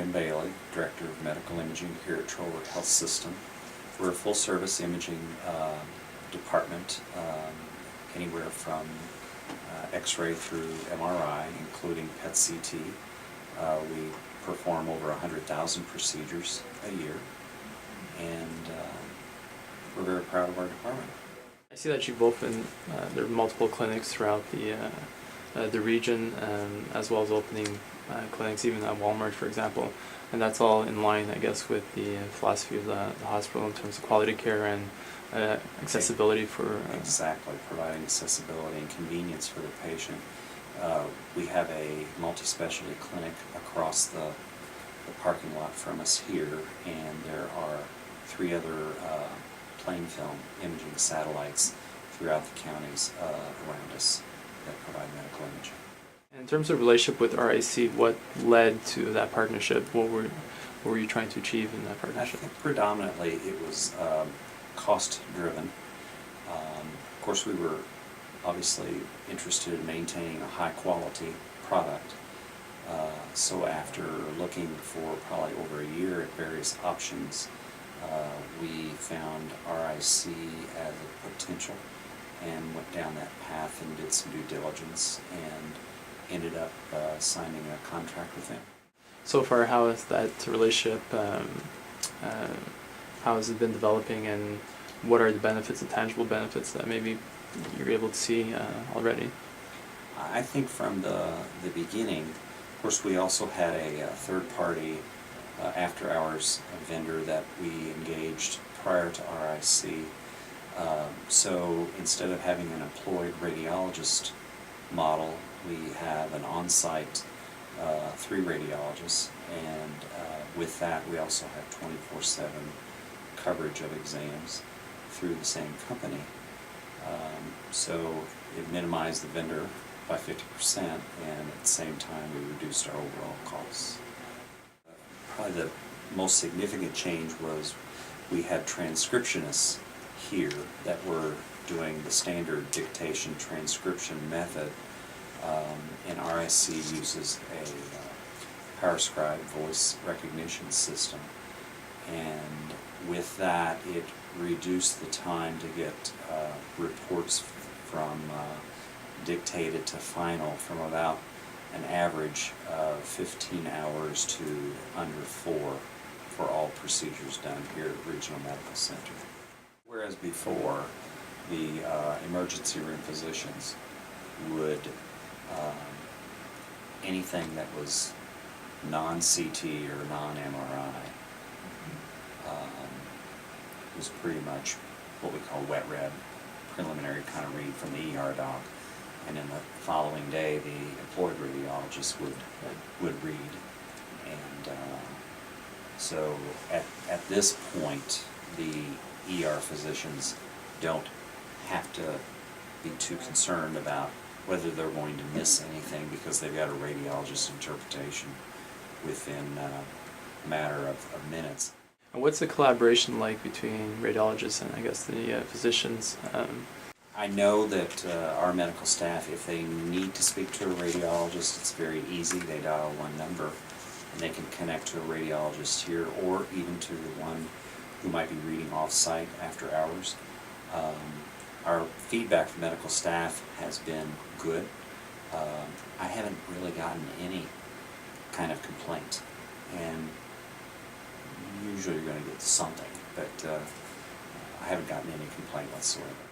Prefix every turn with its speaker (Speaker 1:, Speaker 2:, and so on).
Speaker 1: Jim Bailey, Director of Medical Imaging here at Trover Health System. We're a full-service imaging department, anywhere from X-ray through MRI, including PET-CT. We perform over 100,000 procedures a year, and we're very proud of our department.
Speaker 2: I see that you've opened, there are multiple clinics throughout the region, as well as opening clinics even at Walmart, for example, and that's all in line, I guess, with the philosophy of the hospital in terms of quality care and accessibility for...
Speaker 1: Exactly, providing accessibility and convenience for the patient. We have a multi-specialty clinic across the parking lot from us here, and there are 3 other plain film imaging satellites throughout the counties around us that provide medical imaging.
Speaker 2: In terms of relationship with RIC, what led to that partnership? What were you trying to achieve in that partnership?
Speaker 1: I think predominantly it was cost-driven. Of course, we were obviously interested in maintaining a high-quality product. So after looking for probably over a year at various options, we found RIC as a potential and went down that path and did some due diligence and ended up signing a contract with them.
Speaker 2: So far, how has that relationship, how has it been developing, and what are the benefits, the tangible benefits that maybe you're able to see already?
Speaker 1: I think from the beginning, of course, we also had a third-party after-hours vendor that we engaged prior to RIC. So instead of having an employed radiologist model, we have an on-site 3 radiologists, and with that we also have 24/7 coverage of exams through the same company. So it minimized the vendor by 50%, and at the same time we reduced our overall costs. Probably the most significant change was we had transcriptionists here that were doing the standard dictation transcription method, and RIC uses a PowerScribe voice recognition system, and with that it reduced the time to get reports from dictated to final from about an average of 15 hours to under 4 for all procedures done here at Regional Medical Center. Whereas before, the emergency room physicians would, anything that was non-CT or non-MRI was pretty much what we call wet read, preliminary kind of read from the ER doc, and then the following day the employed radiologist would read. And so at this point, the ER physicians don't have to be too concerned about whether they're going to miss anything, because they've got a radiologist interpretation within a matter of minutes.
Speaker 2: And what's the collaboration like between radiologists and, I guess, the physicians?
Speaker 1: I know that our medical staff, if they need to speak to a radiologist, it's very easy. They dial 1 number and they can connect to a radiologist here, or even to the one who might be reading off-site after hours. Our feedback from medical staff has been good. I haven't really gotten any kind of complaint, and usually you're going to get something, but I haven't gotten any complaint whatsoever.